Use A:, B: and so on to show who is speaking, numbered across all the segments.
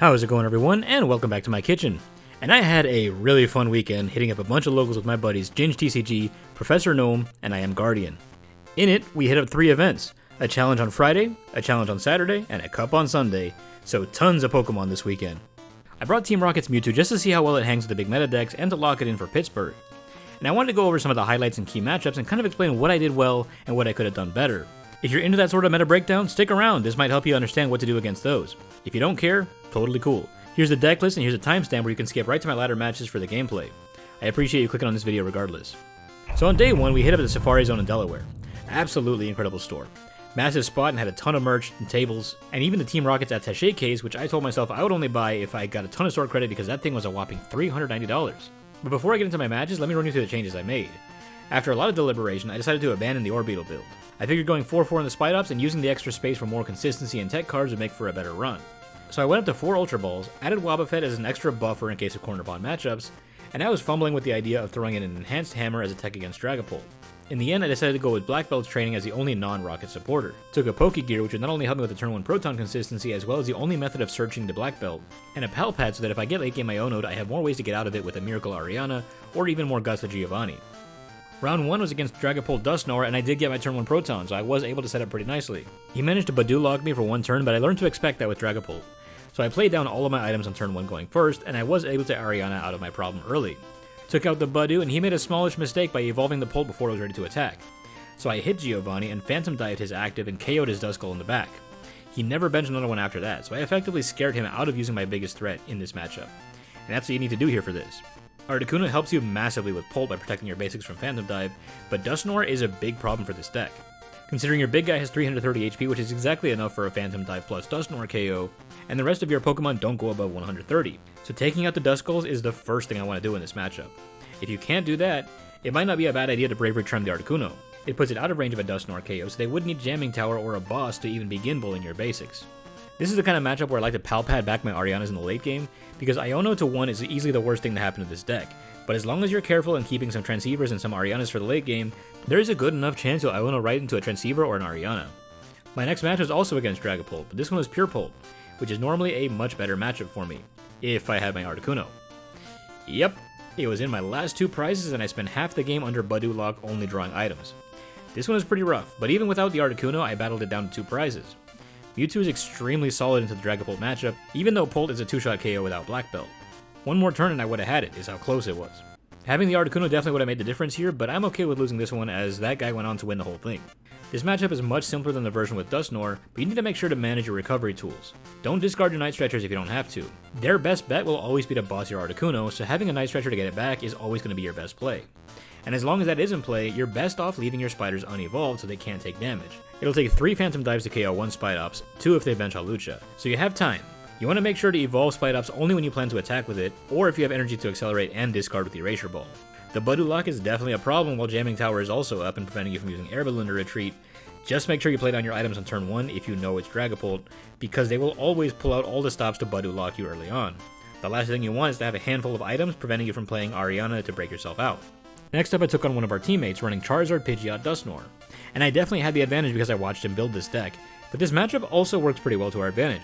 A: How's it going, everyone, and welcome back to my kitchen. And I had a really fun weekend hitting up a bunch of locals with my buddies Ginge TCG, Professor Gnome, and I Am Guardian. In it, we hit up 3 events, a challenge on Friday, a challenge on Saturday, and a cup on Sunday, so tons of Pokemon this weekend. I brought Team Rocket's Mewtwo just to see how well it hangs with the big meta decks and to lock it in for Pittsburgh. And I wanted to go over some of the highlights and key matchups and kind of explain what I did well and what I could have done better. If you're into that sort of meta breakdown, stick around, this might help you understand what to do against those. If you don't care, totally cool. Here's the deck list and here's a timestamp where you can skip right to my ladder matches for the gameplay. I appreciate you clicking on this video regardless. So on day 1, we hit up the Safari Zone in Delaware. Absolutely incredible store. Massive spot and had a ton of merch and tables, and even the Team Rocket's attaché case, which I told myself I would only buy if I got a ton of store credit because that thing was a whopping $390. But before I get into my matches, let me run you through the changes I made. After a lot of deliberation, I decided to abandon the Orbeetle build. I figured going 4-4 in the Spidops and using the extra space for more consistency and tech cards would make for a better run. So I went up to 4 Ultra Balls, added Wobbuffet as an extra buffer in case of corner bond matchups, and I was fumbling with the idea of throwing in an enhanced hammer as a tech against Dragapult. In the end, I decided to go with Black Belt's training as the only non-rocket supporter. Took a Pokégear, which would not only help me with the turn 1 Proton consistency, as well as the only method of searching the Black Belt, and a Pal Pad so that if I get late game my own node, I have more ways to get out of it with a Miracle Ariana, or even more guts with Giovanni. Round 1 was against Dragapult Dusknoir, and I did get my turn 1 Proton, so I was able to set up pretty nicely. He managed to Badoo log me for 1 turn, but I learned to expect that with Dragapult. So I played down all of my items on turn 1 going first, and I was able to Ariana out of my problem early. Took out the Badoo, and he made a smallish mistake by evolving the Pult before it was ready to attack. So I hit Giovanni and Phantom Dived his active and KO'd his Duskull in the back. He never benched another one after that, so I effectively scared him out of using my biggest threat in this matchup. And that's what you need to do here for this. Articuno helps you massively with Pult by protecting your basics from Phantom Dive, but Dusknoir is a big problem for this deck. Considering your big guy has 330 HP, which is exactly enough for a Phantom Dive plus Dusknoir KO, and the rest of your Pokemon don't go above 130. So taking out the Duskulls is the first thing I want to do in this matchup. If you can't do that, it might not be a bad idea to Bravery Charm the Articuno. It puts it out of range of a Dusknoir KO, so they would need Jamming Tower or a boss to even begin bullying your basics. This is the kind of matchup where I like to Pal Pad back my Arianas in the late game, because Iono to 1 is easily the worst thing to happen to this deck. But as long as you're careful in keeping some Transceivers and some Arianas for the late game, there is a good enough chance you'll Iono right into a Transceiver or an Ariana. My next match was also against Dragapult, but this one was Pure Pult, which is normally a much better matchup for me, if I had my Articuno. Yep, it was in my last 2 prizes and I spent half the game under Badoo lock only drawing items. This one was pretty rough, but even without the Articuno, I battled it down to 2 prizes. Mewtwo is extremely solid into the Dragapult matchup, even though Pult is a 2-shot KO without Black Belt. 1 more turn and I would have had it, is how close it was. Having the Articuno definitely would have made the difference here, but I'm okay with losing this one as that guy went on to win the whole thing. This matchup is much simpler than the version with Dusknoir, but you need to make sure to manage your recovery tools. Don't discard your Night Stretchers if you don't have to. Their best bet will always be to boss your Articuno, so having a Night Stretcher to get it back is always going to be your best play. And as long as that is in play, you're best off leaving your spiders unevolved so they can't take damage. It'll take 3 Phantom Dives to KO 1 Spidops, 2 if they bench Hawlucha, so you have time. You want to make sure to evolve Spidops only when you plan to attack with it, or if you have energy to accelerate and discard with the Erasure Ball. The Badoo lock is definitely a problem while Jamming Tower is also up and preventing you from using Air Balloon to retreat. Just make sure you play down your items on turn 1 if you know it's Dragapult, because they will always pull out all the stops to Badoo lock you early on. The last thing you want is to have a handful of items preventing you from playing Ariana to break yourself out. Next up I took on one of our teammates running Charizard, Pidgeot, Dusknoir, and I definitely had the advantage because I watched him build this deck, but this matchup also works pretty well to our advantage.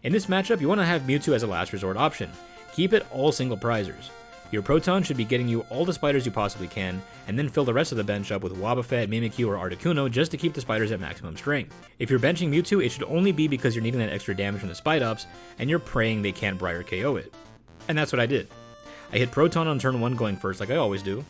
A: In this matchup you want to have Mewtwo as a last resort option. Keep it all single prizers. Your Proton should be getting you all the spiders you possibly can, and then fill the rest of the bench up with Wobbuffet, Mimikyu, or Articuno just to keep the spiders at maximum strength. If you're benching Mewtwo, it should only be because you're needing that extra damage from the Spidops, and you're praying they can't Briar KO it. And that's what I did. I hit Proton on turn 1 going first like I always do,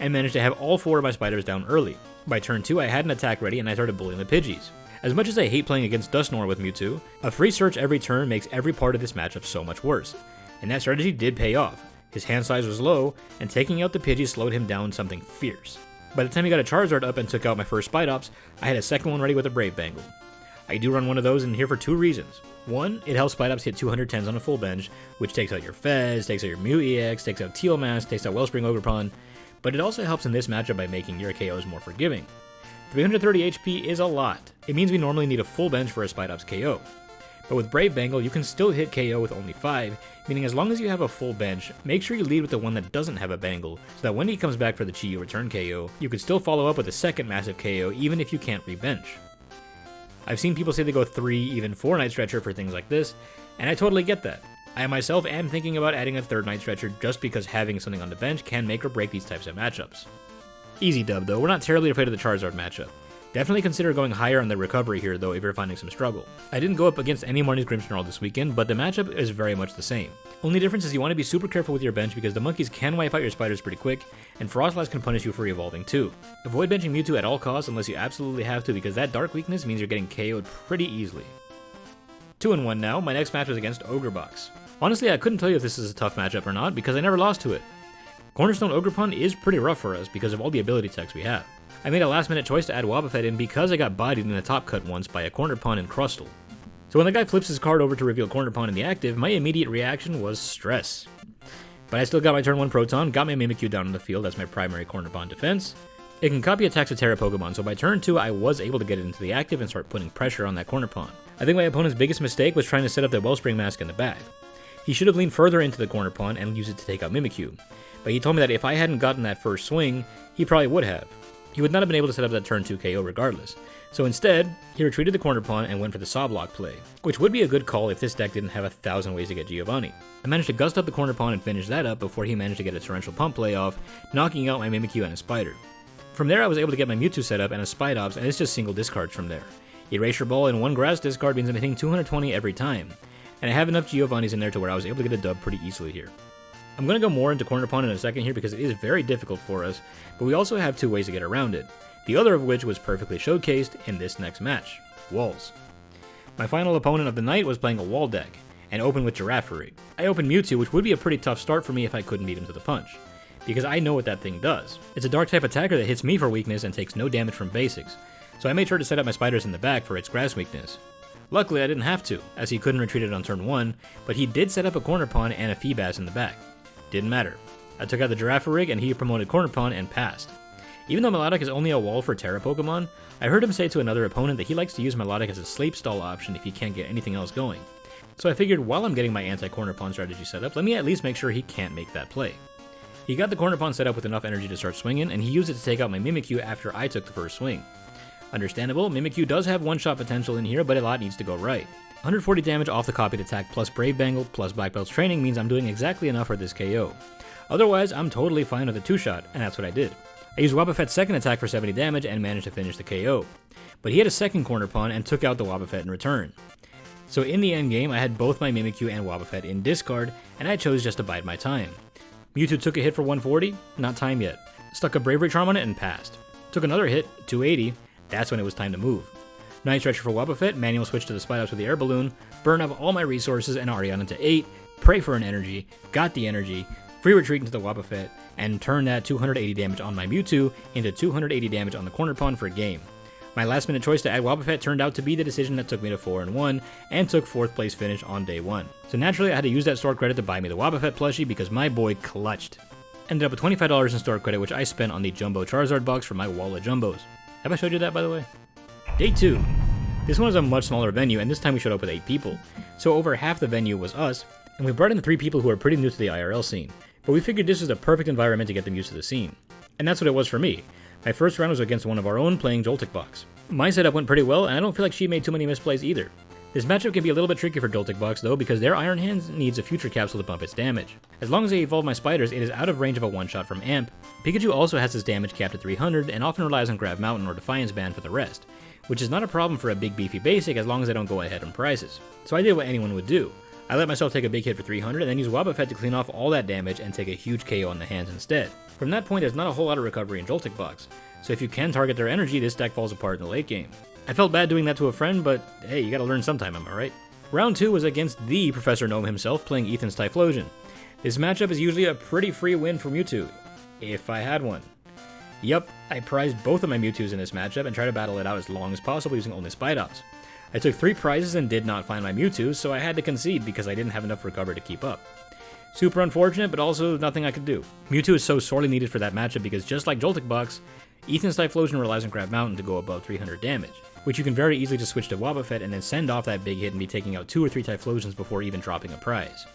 A: and managed to have all 4 of my spiders down early. By turn 2 I had an attack ready and I started bullying the Pidgeys. As much as I hate playing against Dusknoir with Mewtwo, a free search every turn makes every part of this matchup so much worse, and that strategy did pay off. His hand size was low, and taking out the Pidgey slowed him down something fierce. By the time he got a Charizard up and took out my first Spidops, I had a second one ready with a Brave Bangle. I do run one of those in here for 2 reasons. 1, it helps Spidops hit 210s on a full bench, which takes out your Fez, takes out your Mew EX, takes out Teal Mask, takes out Wellspring Ogre, but it also helps in this matchup by making your KOs more forgiving. 330 HP is a lot. It means we normally need a full bench for a Spidops KO. But with Brave Bangle, you can still hit KO with only 5, meaning as long as you have a full bench, make sure you lead with the one that doesn't have a Bangle, so that when he comes back for the Chi-Yu return KO, you can still follow up with a second massive KO even if you can't rebench. I've seen people say they go 3, even 4 Night Stretcher for things like this. And I totally get that. I myself am thinking about adding a third Night Stretcher just because having something on the bench can make or break these types of matchups. Easy dub though, we're not terribly afraid of the Charizard matchup. Definitely consider going higher on the recovery here though if you're finding some struggle. I didn't go up against any Marnie's Grimmsnarl this weekend, but the matchup is very much the same. Only difference is you want to be super careful with your bench because the monkeys can wipe out your spiders pretty quick, and Frostlass can punish you for evolving too. Avoid benching Mewtwo at all costs unless you absolutely have to because that dark weakness means you're getting KO'd pretty easily. 2-1 now, my next match was against Ogre Box. Honestly, I couldn't tell you if this is a tough matchup or not because I never lost to it. Cornerstone Ogerpon is pretty rough for us because of all the ability techs we have. I made a last minute choice to add Wobbuffet in because I got bodied in a top cut once by a Cornerpon in Crustle. So when the guy flips his card over to reveal Cornerpon in the active, my immediate reaction was stress. But I still got my turn 1 Proton, got my Mimikyu down on the field as my primary Cornerpon defense. It can copy attacks with Terra Pokemon, so by turn 2 I was able to get it into the active and start putting pressure on that Cornerpon. I think my opponent's biggest mistake was trying to set up the Wellspring Mask in the back. He should have leaned further into the Cornerpon and used it to take out Mimikyu. But he told me that if I hadn't gotten that first swing, he probably would have. He would not have been able to set up that turn 2 KO regardless. So instead, he retreated the Cornerpon and went for the Saw Block play, which would be a good call if this deck didn't have 1,000 ways to get Giovanni. I managed to gust up the Cornerpon and finish that up before he managed to get a Torrential Pump play off, knocking out my Mimikyu and a Spider. From there I was able to get my Mewtwo set up and a Spidops, and it's just single discards from there. Erasure Ball and 1 Grass discard means I'm hitting 220 every time, and I have enough Giovannis in there to where I was able to get a dub pretty easily here. I'm going to go more into Cornerpon in a second here because it is very difficult for us, but we also have 2 ways to get around it, the other of which was perfectly showcased in this next match, Walls. My final opponent of the night was playing a wall deck, and opened with Girafarig. I opened Mewtwo, which would be a pretty tough start for me if I couldn't beat him to the punch, because I know what that thing does. It's a dark type attacker that hits me for weakness and takes no damage from basics, so I made sure to set up my spiders in the back for its grass weakness. Luckily I didn't have to, as he couldn't retreat it on turn 1, but he did set up a Cornerpon and a Feebas in the back. Didn't matter. I took out the Girafarig and he promoted Cornerpon and passed. Even though Melodic is only a wall for Terra Pokemon, I heard him say to another opponent that he likes to use Melodic as a sleep stall option if he can't get anything else going. So I figured while I'm getting my anti-Cornerpon strategy set up, let me at least make sure he can't make that play. He got the Cornerpon set up with enough energy to start swinging, and he used it to take out my Mimikyu after I took the first swing. Understandable, Mimikyu does have one-shot potential in here, but a lot needs to go right. 140 damage off the copied attack plus Brave Bangle plus Black Belt's training means I'm doing exactly enough for this KO. Otherwise, I'm totally fine with a 2-shot, and that's what I did. I used Wobbuffet's second attack for 70 damage and managed to finish the KO. But he had a second Cornerpon and took out the Wobbuffet in return. So in the endgame, I had both my Mimikyu and Wobbuffet in discard, and I chose just to bide my time. Mewtwo took a hit for 140, not time yet. Stuck a Bravery Charm on it and passed. Took another hit, 280, that's when it was time to move. Night Stretcher for Wobbuffet, manual switch to the Spidops with the Air Balloon, burn up all my resources and Ariana to 8, pray for an energy, got the energy, free retreat into the Wobbuffet, and turn that 280 damage on my Mewtwo into 280 damage on the Cornerpon for a game. My last minute choice to add Wobbuffet turned out to be the decision that took me to 4-1 and took 4th place finish on day 1. So naturally I had to use that store credit to buy me the Wobbuffet plushie because my boy clutched. Ended up with $25 in store credit, which I spent on the Jumbo Charizard box for my wall of Jumbos. Have I showed you that, by the way? Day 2. This one was a much smaller venue, and this time we showed up with 8 people. So over half the venue was us, and we brought in 3 people who are pretty new to the IRL scene. But we figured this was the perfect environment to get them used to the scene. And that's what it was for me. My first round was against one of our own playing Joltik Box. My setup went pretty well, and I don't feel like she made too many misplays either. This matchup can be a little bit tricky for Joltik Box though, because their Iron Hands needs a Future Capsule to bump its damage. As long as I evolve my spiders, it is out of range of a one-shot from Amp. Pikachu also has his damage capped at 300, and often relies on Grav Mountain or Defiance Band for the rest, which is not a problem for a big beefy basic as long as I don't go ahead on prices. So I did what anyone would do. I let myself take a big hit for 300 and then use Wobbuffet to clean off all that damage and take a huge KO on the hands instead. From that point, there's not a whole lot of recovery in Joltik Box, so if you can target their energy, this deck falls apart in the late game. I felt bad doing that to a friend, but hey, you gotta learn sometime, am I right? Round 2 was against the Professor Gnome himself playing Ethan's Typhlosion. This matchup is usually a pretty free win for Mewtwo, if I had one. Yup, I prized both of my Mewtwo's in this matchup and tried to battle it out as long as possible using only Spidops. I took 3 prizes and did not find my Mewtwo, so I had to concede because I didn't have enough recovery to keep up. Super unfortunate, but also nothing I could do. Mewtwo is so sorely needed for that matchup because just like Joltik Box, Ethan's Typhlosion relies on Grav Mountain to go above 300 damage, which you can very easily just switch to Wobbuffet and then send off that big hit and be taking out 2 or 3 Typhlosions before even dropping a prize.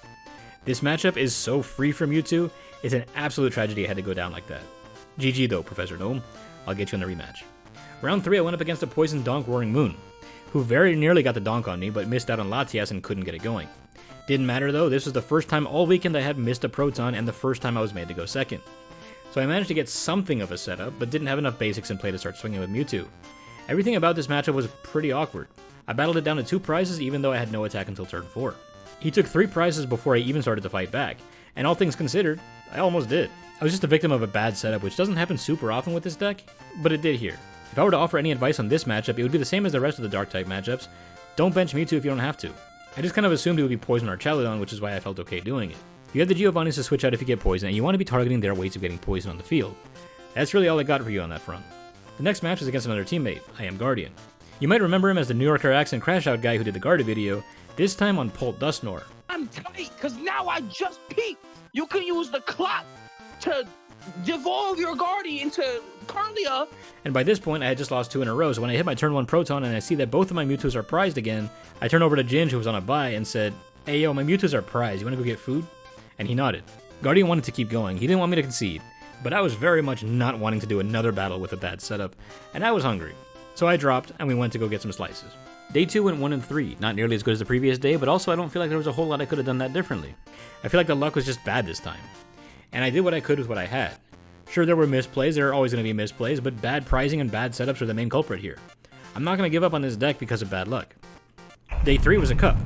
A: This matchup is so free from Mewtwo, it's an absolute tragedy it had to go down like that. GG though, Professor Gnome. I'll get you in the rematch. Round 3 I went up against a Poison Donk Roaring Moon, who very nearly got the donk on me but missed out on Latias and couldn't get it going. Didn't matter though, this was the first time all weekend I had missed a Proton and the first time I was made to go second. So I managed to get something of a setup, but didn't have enough basics in play to start swinging with Mewtwo. Everything about this matchup was pretty awkward. I battled it down to 2 prizes even though I had no attack until turn 4. He took 3 prizes before I even started to fight back, and all things considered, I almost did. I was just a victim of a bad setup, which doesn't happen super often with this deck, but it did here. If I were to offer any advice on this matchup, it would be the same as the rest of the Dark-type matchups. Don't bench Mewtwo if you don't have to. I just kind of assumed it would be Poison or Charizard, which is why I felt okay doing it. You have the Giovannis to switch out if you get Poison, and you want to be targeting their ways of getting Poison on the field. That's really all I got for you on that front. The next match is against another teammate, I Am Guardian. You might remember him as the New Yorker accent crash out guy who did the Guardi video, this time on Pult Dustnor.
B: I'm tight, cause now I just peaked. You can use the clock to devolve your Guardi into Carlia.
A: And by this point, I had just lost 2 in a row, so when I hit my turn 1 Proton and I see that both of my Mewtwo's are prized again, I turn over to Ginge, who was on a bye, and said, "Hey yo, my Mewtwo's are prized, you wanna go get food?" And he nodded. Guardian wanted to keep going, he didn't want me to concede, but I was very much not wanting to do another battle with a bad setup, and I was hungry. So I dropped, and we went to go get some slices. Day 2 went 1 and 3, not nearly as good as the previous day, but also I don't feel like there was a whole lot I could have done that differently. I feel like the luck was just bad this time. And I did what I could with what I had. Sure, there were misplays, there are always going to be misplays, but bad prizing and bad setups are the main culprit here. I'm not going to give up on this deck because of bad luck. Day 3 was a cup,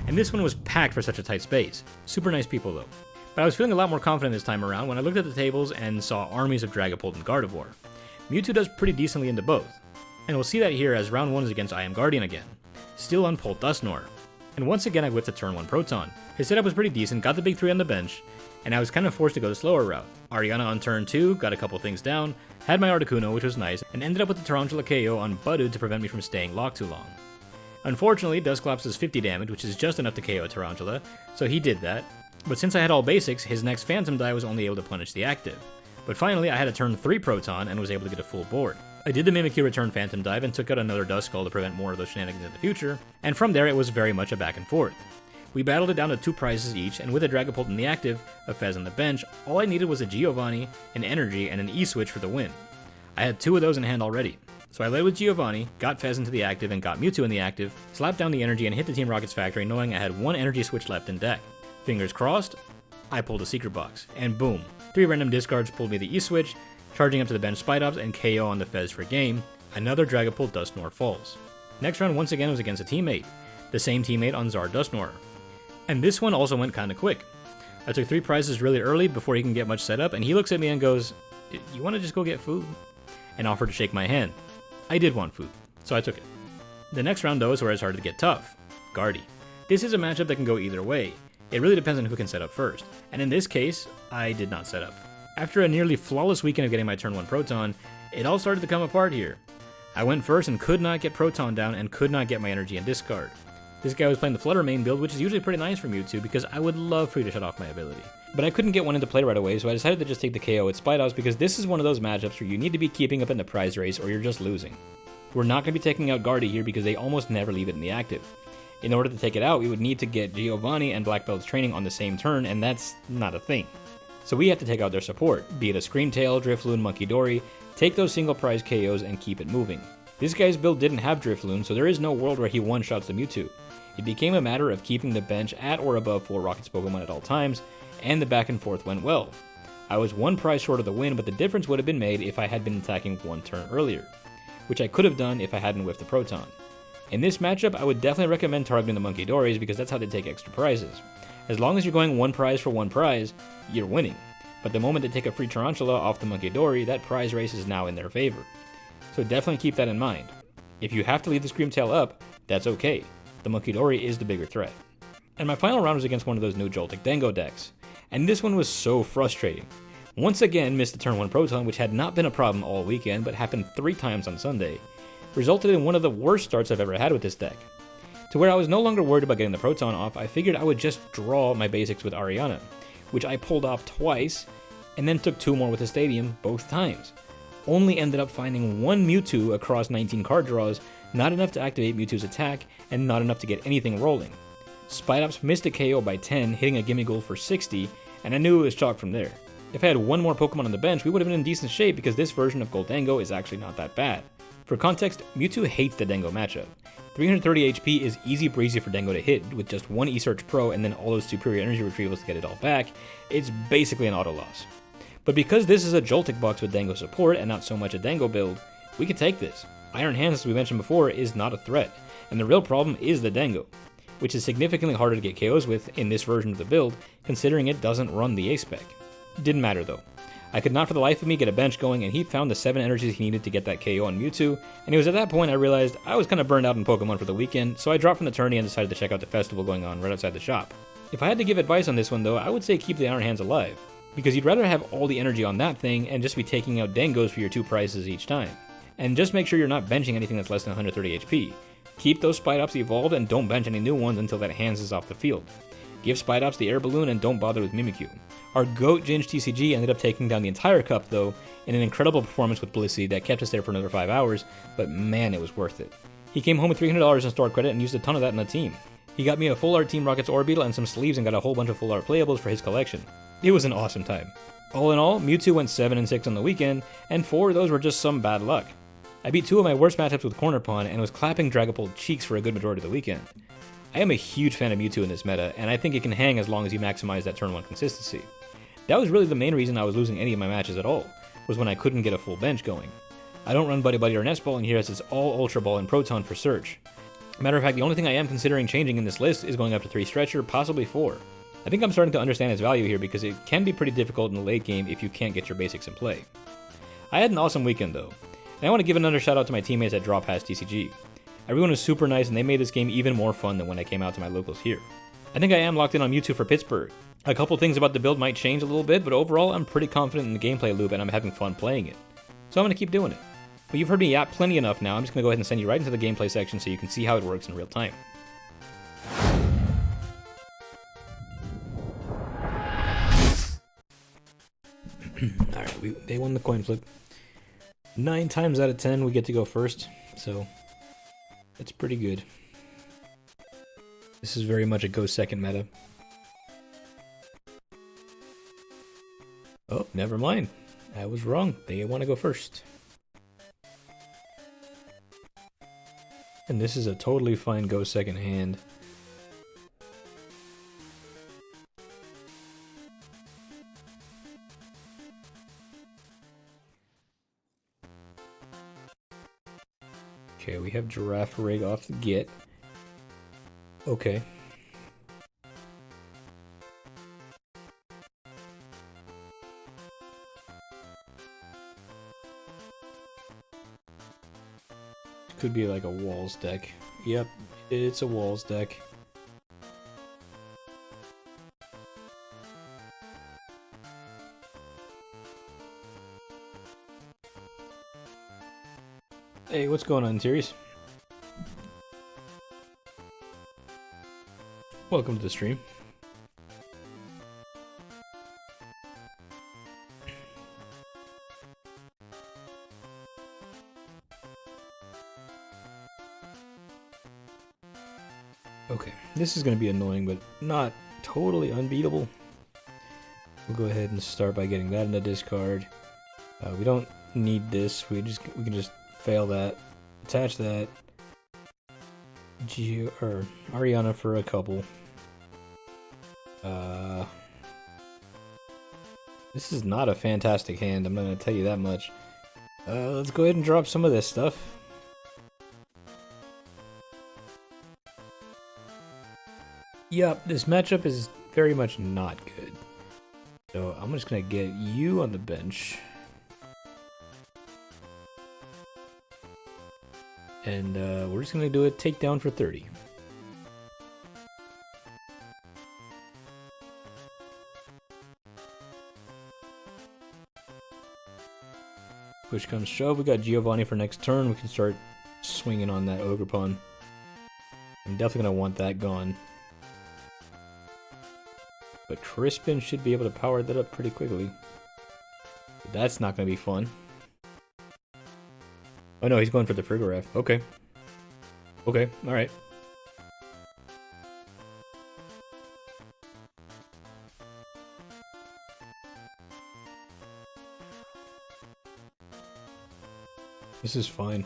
A: and this one was packed for such a tight space. Super nice people though. But I was feeling a lot more confident this time around when I looked at the tables and saw armies of Dragapult and Gardevoir. Mewtwo does pretty decently into both, and we'll see that here as round 1 is against I Am Guardian again, still on Pult Dustnor. And once again I whipped a turn 1 Proton. His setup was pretty decent, got the big 3 on the bench, and I was kind of forced to go the slower route. Ariana on turn 2, got a couple things down, had my Articuno, which was nice, and ended up with the Tarountula KO on Budded to prevent me from staying locked too long. Unfortunately, Dusclops does 50 damage, which is just enough to KO Tarountula, so he did that, but since I had all basics, his next Phantom die was only able to punish the active. But finally, I had a turn 3 Proton and was able to get a full board. I did the Mimikyu return Phantom Dive and took out another Duskull to prevent more of those shenanigans in the future, and from there it was very much a back and forth. We battled it down to 2 prizes each, and with a Dragapult in the active, a Fez on the bench, all I needed was a Giovanni, an Energy, and an E-Switch for the win. I had 2 of those in hand already. So I led with Giovanni, got Fez into the active and got Mewtwo in the active, slapped down the Energy and hit the Team Rocket's factory knowing I had 1 Energy Switch left in deck. Fingers crossed, I pulled a Secret Box, and boom, 3 random discards pulled me the E-Switch, charging up to the bench Spidops and KO on the Fez for game. Another Dragapult Dustnor falls. Next round once again was against a teammate, the same teammate on Zard Dustnor. And this one also went kinda quick. I took 3 prizes really early before he can get much set up, and he looks at me and goes, "You wanna just go get food?" And offered to shake my hand. I did want food, so I took it. The next round though is where it started to get tough. Guardi. This is a matchup that can go either way. It really depends on who can set up first, and in this case, I did not set up. After a nearly flawless weekend of getting my turn 1 Proton, it all started to come apart here. I went first and could not get Proton down and could not get my Energy and discard. This guy was playing the Flutter main build, which is usually pretty nice for Mewtwo because I would love for you to shut off my ability. But I couldn't get one into play right away, so I decided to just take the KO with Spidops because this is one of those matchups where you need to be keeping up in the prize race or you're just losing. We're not going to be taking out Guardi here because they almost never leave it in the active. In order to take it out, we would need to get Giovanni and Black Belt's training on the same turn, and that's not a thing. So we have to take out their support, be it a Screamtail, Drifloon, Munkidori, take those single prize KOs and keep it moving. This guy's build didn't have Drifloon, so there is no world where he one-shots the Mewtwo. It became a matter of keeping the bench at or above 4 Rockets Pokemon at all times, and the back and forth went well. I was 1 prize short of the win, but the difference would have been made if I had been attacking 1 turn earlier, which I could have done if I hadn't whiffed the Proton. In this matchup, I would definitely recommend targeting the Munkidoris because that's how they take extra prizes. As long as you're going 1 prize for 1 prize, you're winning. But the moment they take a free Tarountula off the Munkidori, that prize race is now in their favor. So definitely keep that in mind. If you have to leave the Screamtail up, that's okay. The Munkidori is the bigger threat. And my final round was against one of those new Joltik Dango decks. And this one was so frustrating. Once again, missed the turn 1 Proton, which had not been a problem all weekend, but happened 3 times on Sunday. Resulted in one of the worst starts I've ever had with this deck. To where I was no longer worried about getting the Proton off, I figured I would just draw my basics with Ariana, which I pulled off twice, and then took 2 more with the Stadium both times. Only ended up finding 1 Mewtwo across 19 card draws, not enough to activate Mewtwo's attack, and not enough to get anything rolling. Spidops missed a KO by 10, hitting a Gimmighoul for 60, and I knew it was chalk from there. If I had 1 more Pokemon on the bench, we would have been in decent shape because this version of Goldango is actually not that bad. For context, Mewtwo hates the Dango matchup. 330 HP is easy breezy for Dango to hit with just one E-Search Pro and then all those superior energy retrievals to get it all back. It's basically an auto loss. But because this is a Joltik box with Dango support and not so much a Dango build, we can take this. Iron Hands, as we mentioned before, is not a threat, and the real problem is the Dango, which is significantly harder to get KOs with in this version of the build, considering it doesn't run the A-Spec. Didn't matter though. I could not for the life of me get a bench going, and he found the 7 energies he needed to get that KO on Mewtwo, and it was at that point I realized I was kind of burned out in Pokemon for the weekend, so I dropped from the tourney and decided to check out the festival going on right outside the shop. If I had to give advice on this one though, I would say keep the Iron Hands alive, because you'd rather have all the energy on that thing and just be taking out Dangos for your 2 prizes each time. And just make sure you're not benching anything that's less than 130 HP. Keep those Spidops evolved and don't bench any new ones until that Hands is off the field. Give Spidops the Air Balloon and don't bother with Mimikyu. Our GOAT Ginge TCG ended up taking down the entire cup though, in an incredible performance with Blissey that kept us there for another 5 hours, but man, it was worth it. He came home with $300 in stored credit and used a ton of that in the team. He got me a full art Team Rocket's Orbeetle and some sleeves and got a whole bunch of full art playables for his collection. It was an awesome time. All in all, Mewtwo went 7 and 6 on the weekend, and 4 of those were just some bad luck. I beat 2 of my worst matchups with Corner Pawn and was clapping Dragapult cheeks for a good majority of the weekend. I am a huge fan of Mewtwo in this meta, and I think it can hang as long as you maximize that turn 1 consistency. That was really the main reason I was losing any of my matches at all, was when I couldn't get a full bench going. I don't run Buddy Buddy or Nest Ball in here as it's all Ultra Ball and Proton for search. Matter of fact, the only thing I am considering changing in this list is going up to 3 Stretcher, possibly 4. I think I'm starting to understand its value here because it can be pretty difficult in the late game if you can't get your basics in play. I had an awesome weekend though, and I want to give another shout out to my teammates at Draw Pass TCG. Everyone was super nice and they made this game even more fun than when I came out to my locals here. I think I am locked in on Mewtwo for Pittsburgh. A couple things about the build might change a little bit, but overall I'm pretty confident in the gameplay loop and I'm having fun playing it. So I'm going to keep doing it. But you've heard me yap plenty enough now, I'm just going to go ahead and send you right into the gameplay section so you can see how it works in real time. Alright, they won the coin flip. 9 times out of 10 we get to go first, so that's pretty good. This is very much a go second meta. Oh, never mind. I was wrong. They want to go first. And this is a totally fine go second hand. Okay, we have Giraffe Rig off the get. Okay. Could be like a Walls deck. Yep, it's a Walls deck. Hey, what's going on, series? Welcome to the stream. Okay, this is going to be annoying, but not totally unbeatable. We'll go ahead and start by getting that in the discard. We don't need this. We can just fail that. Attach that. Ariana for a couple. This is not a fantastic hand. I'm not going to tell you that much. Let's go ahead and drop some of this stuff. Yup, this matchup is very much not good. So I'm just going to get you on the bench. And we're just going to do a takedown for 30. Push comes shove, we got Giovanni for next turn. We can start swinging on that Ogre Pawn. I'm definitely going to want that gone. But Crispin should be able to power that up pretty quickly. But that's not going to be fun. Oh no, he's going for the Frigoraph. Okay. Okay, alright. This is fine.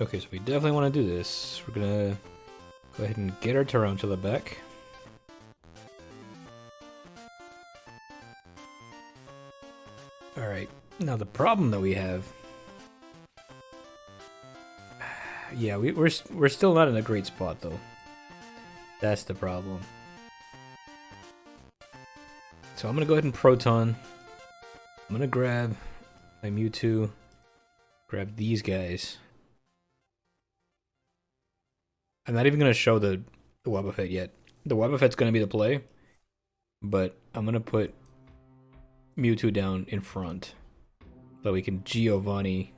A: Okay, so we definitely want to do this. We're gonna go ahead and get our Tarountula back. Alright, now the problem that we have... Yeah, we're still not in a great spot, though. That's the problem. So I'm gonna go ahead and Proton. I'm gonna grab my Mewtwo. Grab these guys. I'm not even gonna show the Wobbuffet yet. The Wobbuffet's gonna be the play. But I'm gonna put Mewtwo down in front. So we can Giovanni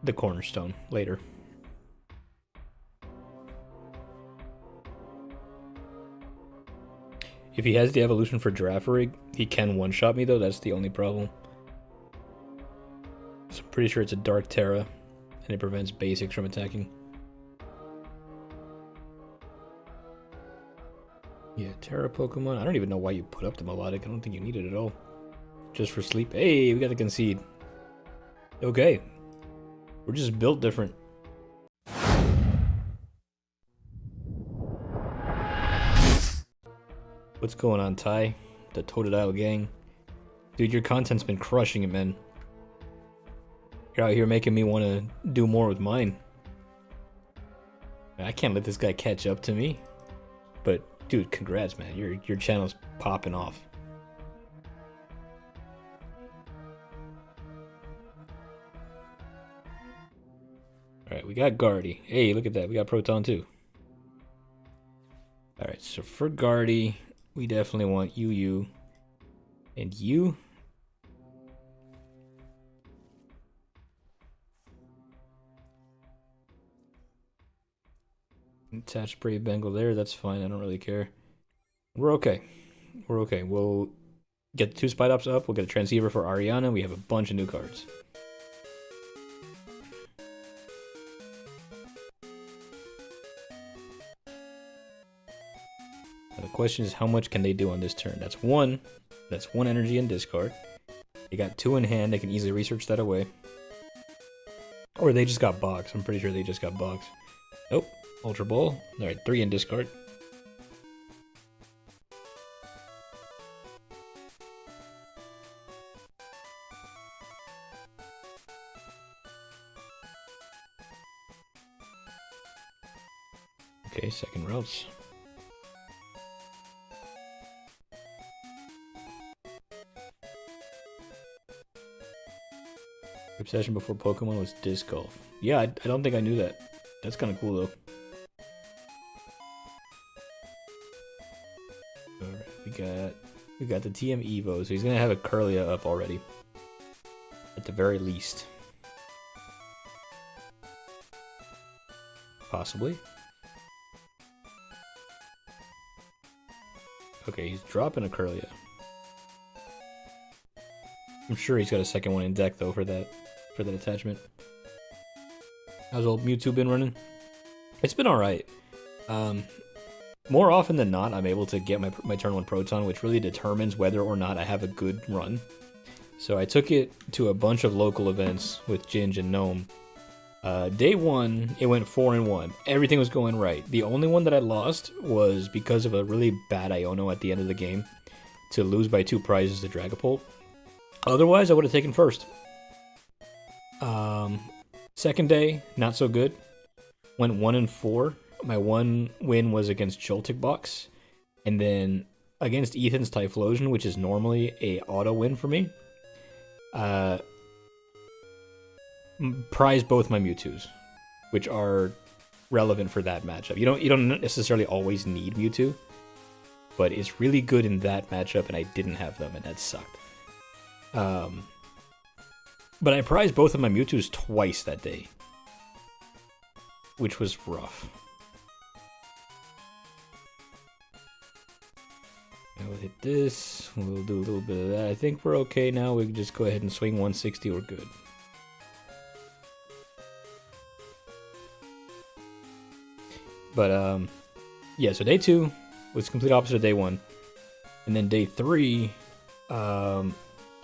A: the cornerstone later. If he has the evolution for Girafarig, he can one-shot me though, that's the only problem. So I'm pretty sure it's a Dark Terra, and it prevents basics from attacking. Yeah, Terra Pokemon. I don't even know why you put up the Melodic. I don't think you need it at all. Just for sleep. Hey, we got to concede. Okay. We're just built different. What's going on, Ty? The Totodile gang. Dude, your content's been crushing it, man. You're out here making me want to do more with mine. I can't let this guy catch up to me. But, dude, congrats, man. Your channel's popping off. Alright, we got Guardy. Hey, look at that. We got Proton, too. Alright, so for Guardy, we definitely want you, and you. Attach Brave Bangle there, that's fine, I don't really care. We're okay. We're okay. We'll get the 2 Spidops up, we'll get a Transceiver for Ariana, we have a bunch of new cards. Now the question is how much can they do on this turn? That's one energy in discard. They got 2 in hand, they can easily research that away. Or they just got box, I'm pretty sure they just got box. Nope. Ultra Ball. Alright, 3 in discard. Okay, second routes. Obsession before Pokemon was disc golf. Yeah, I don't think I knew that. That's kind of cool though. We got the TM Evo, so he's gonna have a Curlia up already. At the very least. Possibly. Okay, he's dropping a Curlia. I'm sure he's got a second one in deck though for that attachment. How's old Mewtwo been running? It's been alright. More often than not, I'm able to get my turn 1 Proton, which really determines whether or not I have a good run. So I took it to a bunch of local events with Ginge and Gnome. Day 1, it went 4-1. Everything was going right. The only one that I lost was because of a really bad Iono at the end of the game to lose by 2 prizes to Dragapult. Otherwise, I would have taken first. Second day, not so good. Went 1-4. My one win was against Joltik Box, and then against Ethan's Typhlosion, which is normally a auto win for me. Prize both my Mewtwo's, which are relevant for that matchup. You don't necessarily always need Mewtwo, but it's really good in that matchup, and I didn't have them, and that sucked. But I prized both of my Mewtwo's twice that day, which was rough. We'll hit this, we'll do a little bit of that. I think we're okay now, we can just go ahead and swing 160, we're good. But, yeah, so day 2 was complete opposite of day 1. And then day 3, I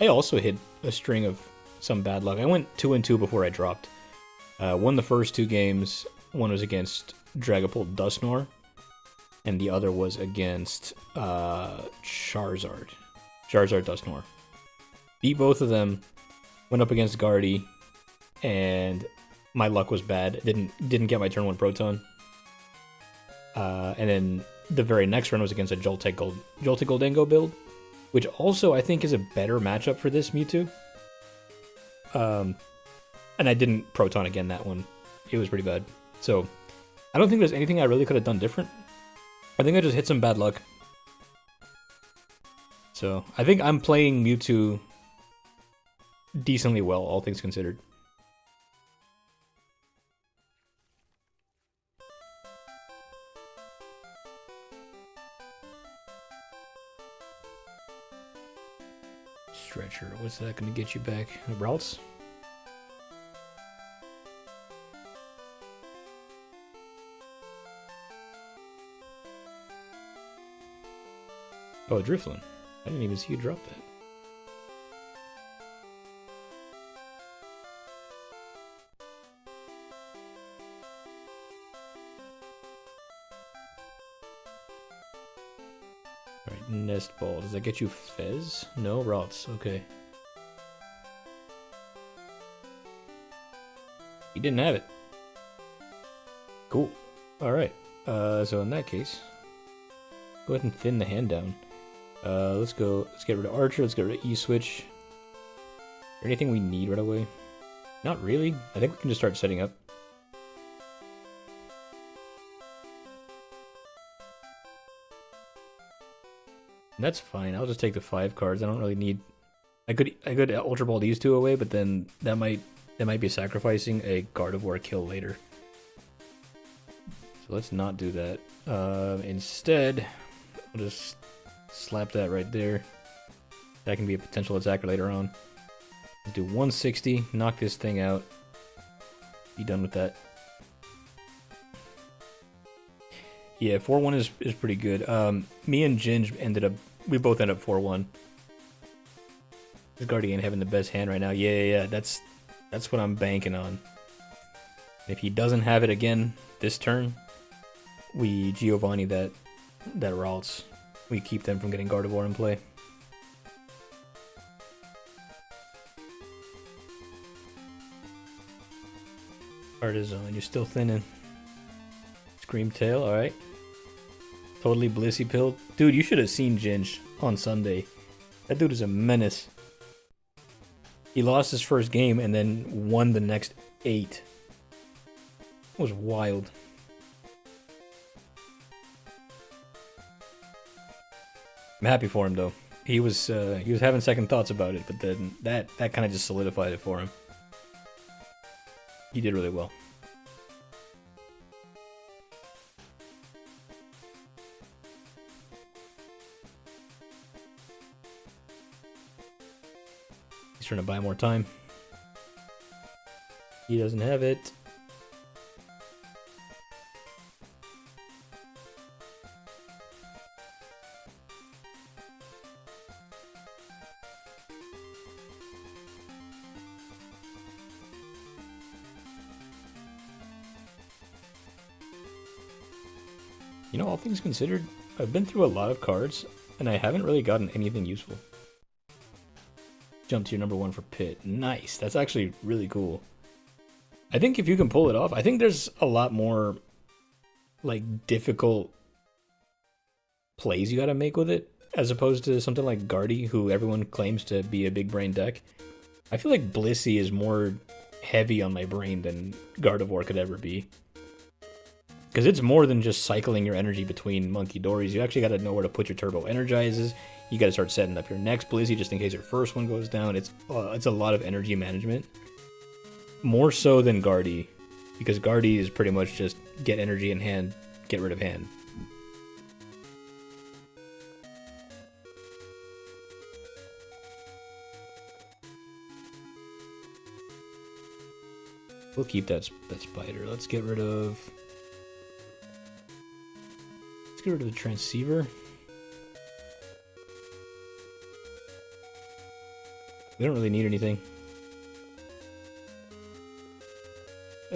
A: also hit a string of some bad luck. I went 2-2 before I dropped. Won the first 2 games. One was against Dragapult Dusknoir, and the other was against Charizard. Charizard Dusknoir. Beat both of them. Went up against Guardy, and my luck was bad. Didn't get my turn 1 Proton. And then the very next run was against a Joltik Goldengo build, which also I think is a better matchup for this Mewtwo. And I didn't Proton again that one. It was pretty bad. So I don't think there's anything I really could have done different. I think I just hit some bad luck. So I think I'm playing Mewtwo decently well, all things considered. Stretcher, what's that going to get you back? Routes? Oh, Drifloon. I didn't even see you drop that. Alright, Nest Ball. Does that get you Fez? No, Rots. Okay. You didn't have it. Cool. Alright. So in that case, go ahead and thin the hand down. Let's get rid of Archer, let's get rid of E-Switch. Is there anything we need right away? Not really. I think we can just start setting up. And that's fine. I'll just take the 5 cards. I don't really need. I could Ultra Ball these 2 away, but then that might be sacrificing a Gardevoir kill later. So let's not do that. Instead, I'll just slap that right there. That can be a potential attacker later on. Let's do 160, knock this thing out. Be done with that. Yeah, 4-1 is pretty good. Me and Ginge we both ended up 4-1. This Guardian having the best hand right now. Yeah. That's what I'm banking on. If he doesn't have it again this turn, we Giovanni that routes. We keep them from getting Gardevoir in play. Artisan, you're still thinning. Scream Tail, alright. Totally Blissey Pill. Dude, you should have seen Ginge on Sunday. That dude is a menace. He lost his first game and then won the next 8. It was wild. I'm happy for him though. He was having second thoughts about it, but then that kind of just solidified it for him. He did really well. He's trying to buy more time. He doesn't have it. You know, all things considered, I've been through a lot of cards, and I haven't really gotten anything useful. Jump to your number 1 for Pitt. Nice. That's actually really cool. I think if you can pull it off, I think there's a lot more, like, difficult plays you gotta make with it, as opposed to something like Guardy, who everyone claims to be a big brain deck. I feel like Blissey is more heavy on my brain than Gardevoir could ever be. Because it's more than just cycling your energy between Monkey Dories. You actually got to know where to put your Turbo Energizes. You got to start setting up your next Blissey just in case your first one goes down. It's a lot of energy management. More so than Guardy. Because Guardy is pretty much just get energy in hand, get rid of hand. We'll keep that spider. Let's get rid of... Let's get rid of the Transceiver. We don't really need anything.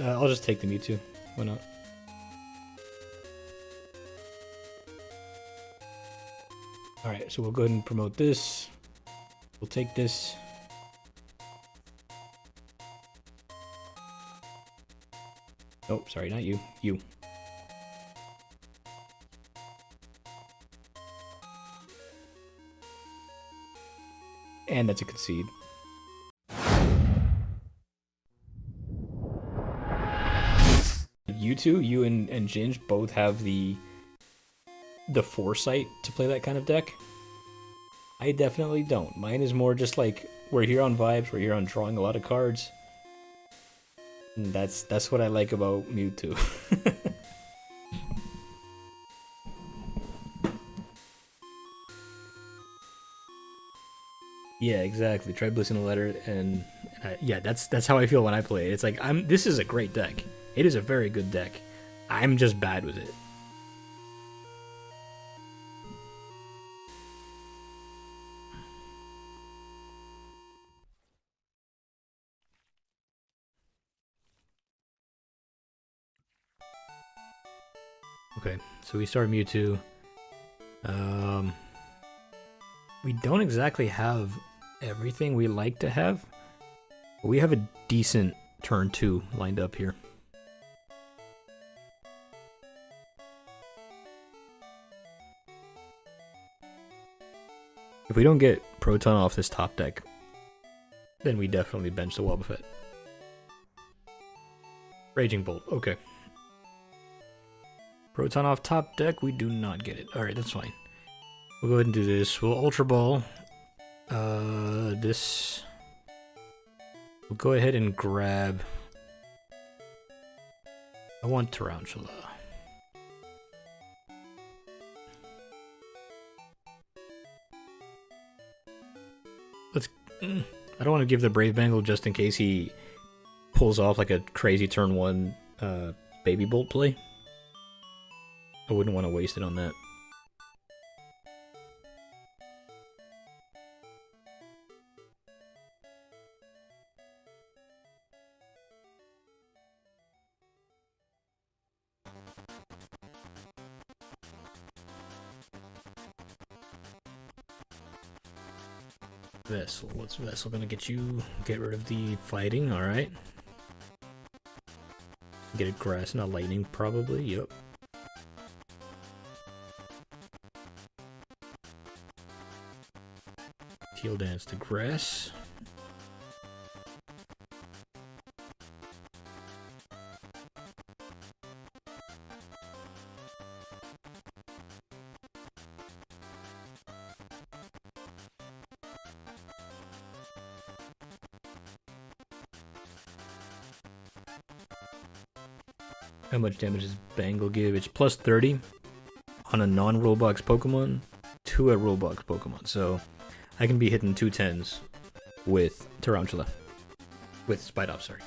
A: I'll just take the Mewtwo. Why not? Alright, so we'll go ahead and promote this. We'll take this. Oh, sorry, not you. You. And that's a concede. You two, you and Ginge both have the foresight to play that kind of deck. I definitely don't. Mine is more just like, we're here on vibes, we're here on drawing a lot of cards. And that's what I like about Mewtwo. Yeah, exactly. Try Bliss in a letter, and yeah, that's how I feel when I play it. It's like, this is a great deck. It is a very good deck. I'm just bad with it. Okay, so we start Mewtwo. We don't exactly have everything we like to have, but we have a decent turn 2 lined up here. If we don't get Proton off this top deck, then we definitely bench the Wobbuffet. Raging Bolt, okay. Proton off top deck, we do not get it. Alright, that's fine. We'll go ahead and do this. We'll Ultra Ball. This. We'll go ahead and grab. I want Tarountula. Let's. I don't want to give the Brave Bangle just in case he pulls off like a crazy turn 1 Baby Bolt play. I wouldn't want to waste it on that. Vessel. What's Vessel gonna get you? Get rid of the fighting, alright. Get a grass, not lightning, probably, yep. Teal Dance to grass. How much damage does Bangle give? It's plus 30 on a non-rule box Pokemon to a rule box Pokemon. So I can be hitting 2 10s with Tarountula. With Spidops, sorry.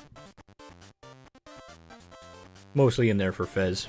A: Mostly in there for Fez.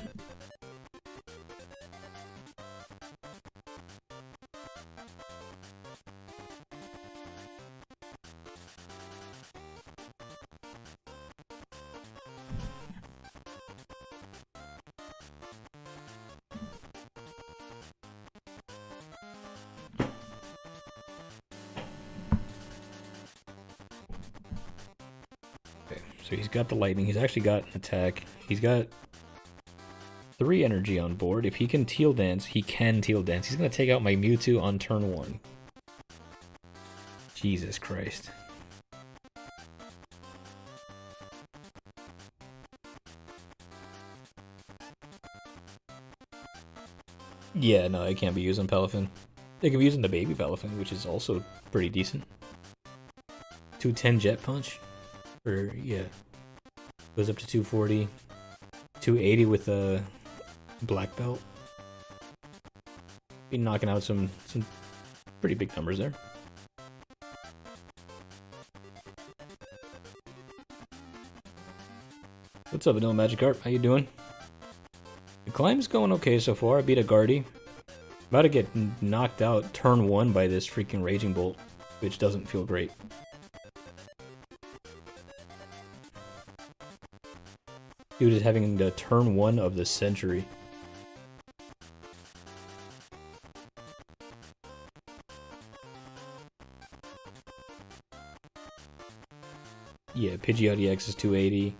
A: So he's got the lightning, he's actually got an attack, he's got 3 energy on board. If he can Teal Dance, he can Teal Dance. He's going to take out my Mewtwo on turn 1. Jesus Christ. Yeah, no, it can't be used on Palafin. They can be using the baby Palafin, which is also pretty decent. 210 Jet Punch. Or, yeah. Goes up to 240. 280 with a black belt. Be knocking out some pretty big numbers there. What's up, Vanilla Magikarp? How you doing? The climb's going okay so far. I beat a Guardy. About to get knocked out turn 1 by this freaking Raging Bolt, which doesn't feel great. Dude is having the turn 1 of the century. Yeah, Pidgeot EX is 280.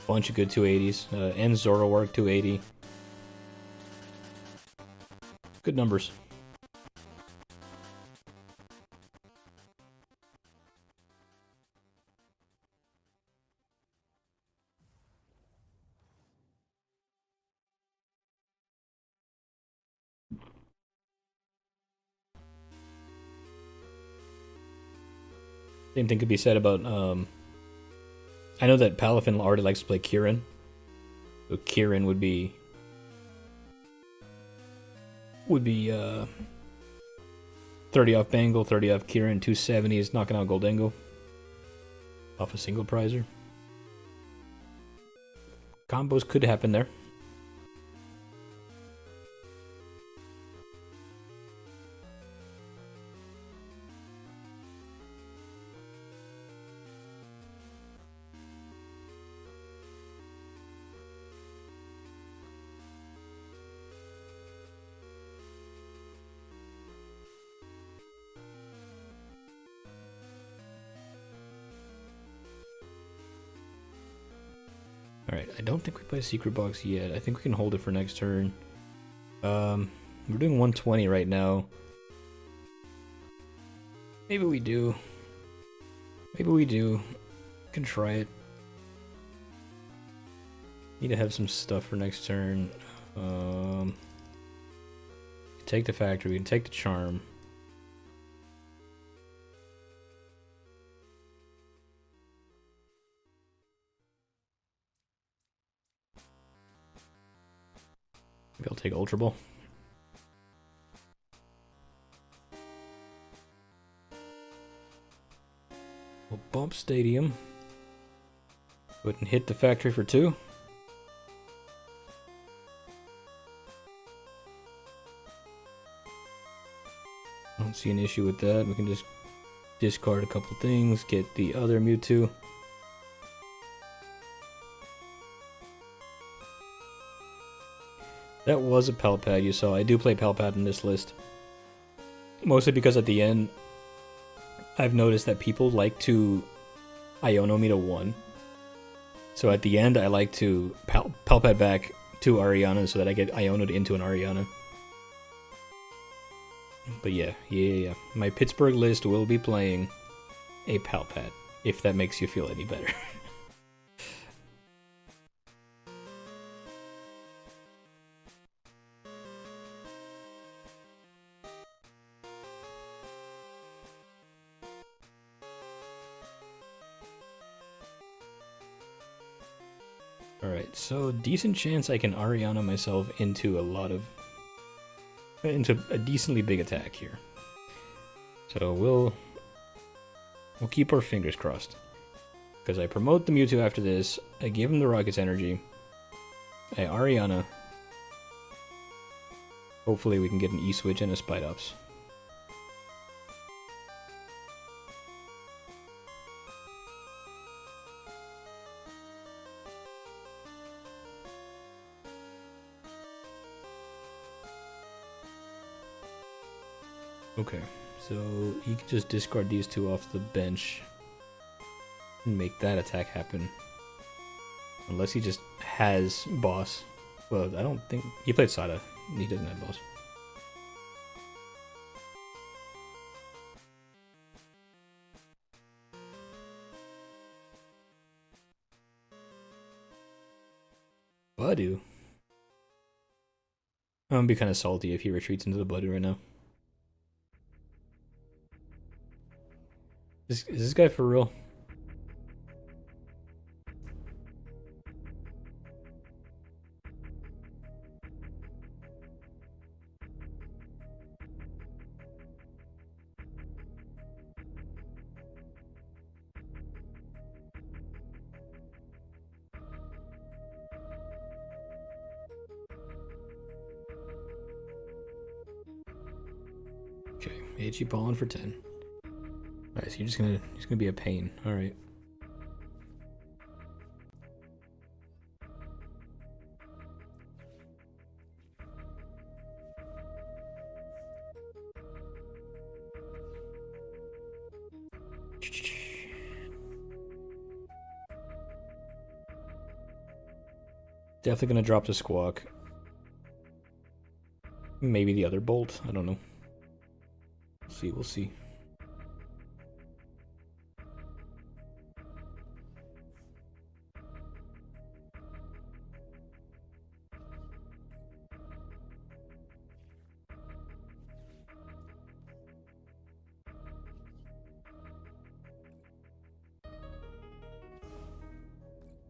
A: Bunch of good 280s. And Zoroark 280. Good numbers. Same thing could be said about, I know that Palafin already likes to play Kieran. So Kieran would be 30 off Bangle, 30 off Kieran, 270 is knocking out Goldengo. Off a single prizer. Combos could happen there. Alright, I don't think we play Secret Box yet. I think we can hold it for next turn. We're doing 120 right now. Maybe we do. Maybe we do. Can try it. Need to have some stuff for next turn. Take the factory, we can take the charm. Maybe I'll take Ultra Ball. We'll bump Stadium. Go ahead and hit the factory for 2. I don't see an issue with that. We can just discard a couple things, get the other Mewtwo. That was a Pal Pad you saw. I do play Pal Pad in this list. Mostly because at the end, I've noticed that people like to Iono me to 1. So at the end, I like to Pal Pad back to Ariana so that I get Iono'd into an Ariana. But yeah. My Pittsburgh list will be playing a Pal Pad, if that makes you feel any better. Alright, so decent chance I can Ariana myself into a decently big attack here. So we'll keep our fingers crossed. Because I promote the Mewtwo after this, I give him the Rocket's energy, I Ariana. Hopefully we can get an E-Switch and a Spidops. Okay, so you can just discard these 2 off the bench and make that attack happen. Unless he just has boss. Well, I don't think... He played Sada. He doesn't have boss. Budu. I'm gonna be kind of salty if he retreats into the Budu right now. Is this guy for real? Okay, HE Pollen for 10. Alright, so he's gonna be a pain. Alright. Definitely gonna drop the Squawk. Maybe the other Bolt. I don't know. We'll see. We'll see.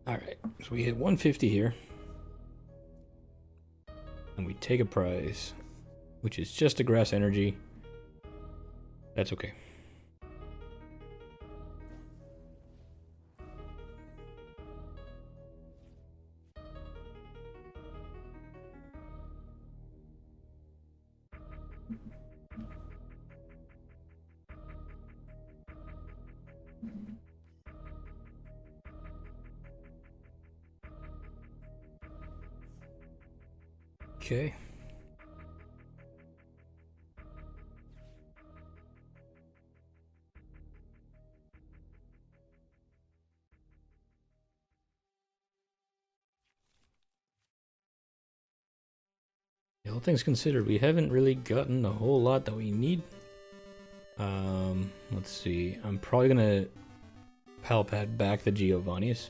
A: Alright, so we hit 150 here. And we take a prize, which is just a grass energy. That's okay. Okay. All things considered, we haven't really gotten a whole lot that we need. Let's see. I'm probably gonna Pal Pad back the Giovannis.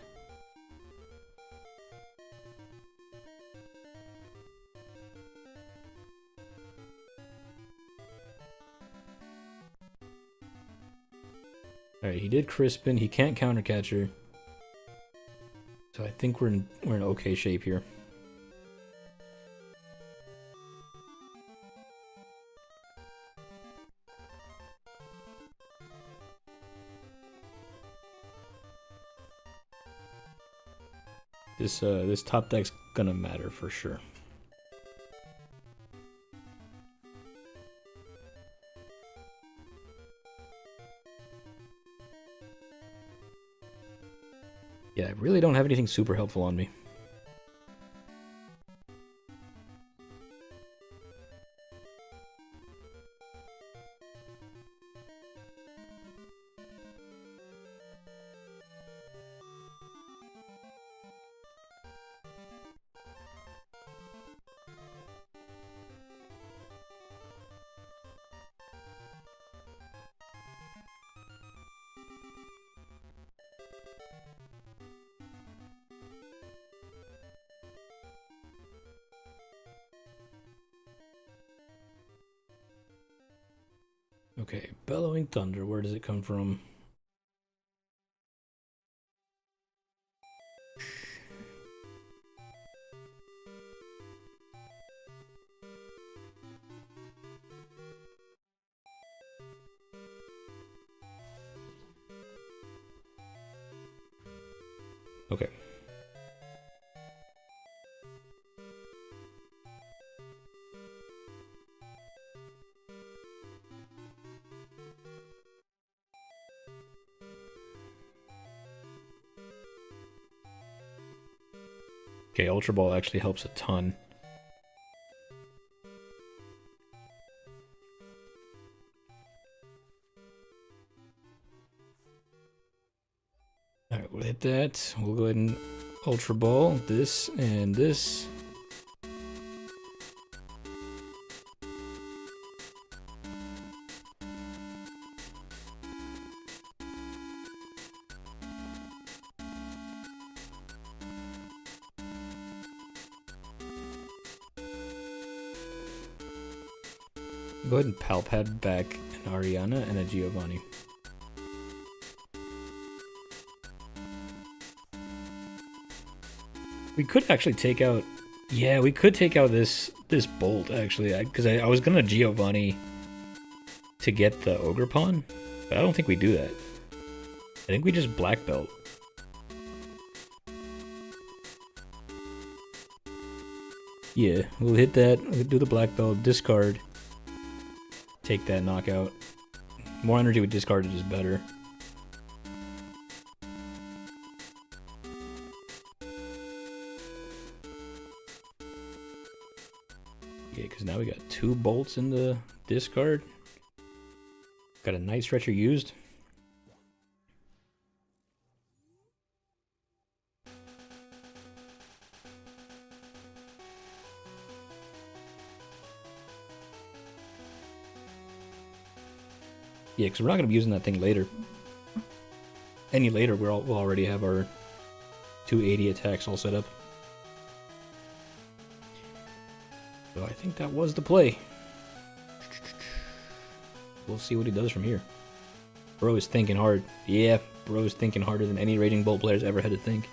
A: Alright, he did Crispin. He can't counter catcher. So I think we're in okay shape here. This top deck's gonna matter for sure. Yeah, I really don't have anything super helpful on me. Okay, Bellowing Thunder, where does it come from? Okay. Okay, Ultra Ball actually helps a ton. Alright, we'll hit that. We'll go ahead and Ultra Ball this and this. Go ahead and Pal Pad back an Ariana and a Giovanni. We could actually take out... Yeah, we could take out this Bolt, actually. Because I was going to Giovanni to get the Ogre Pawn. But I don't think we do that. I think we just Black Belt. Yeah, we'll hit that. We'll do the Black Belt, discard. Take that knockout. More energy with discarded is better. Yeah, because now we got 2 bolts in the discard. Got a Night Stretcher used. Yeah, because we're not going to be using that thing later. Any later, we'll already have our 280 attacks all set up. So I think that was the play. We'll see what he does from here. Bro is thinking hard. Yeah, bro is thinking harder than any Raging Bolt player's ever had to think.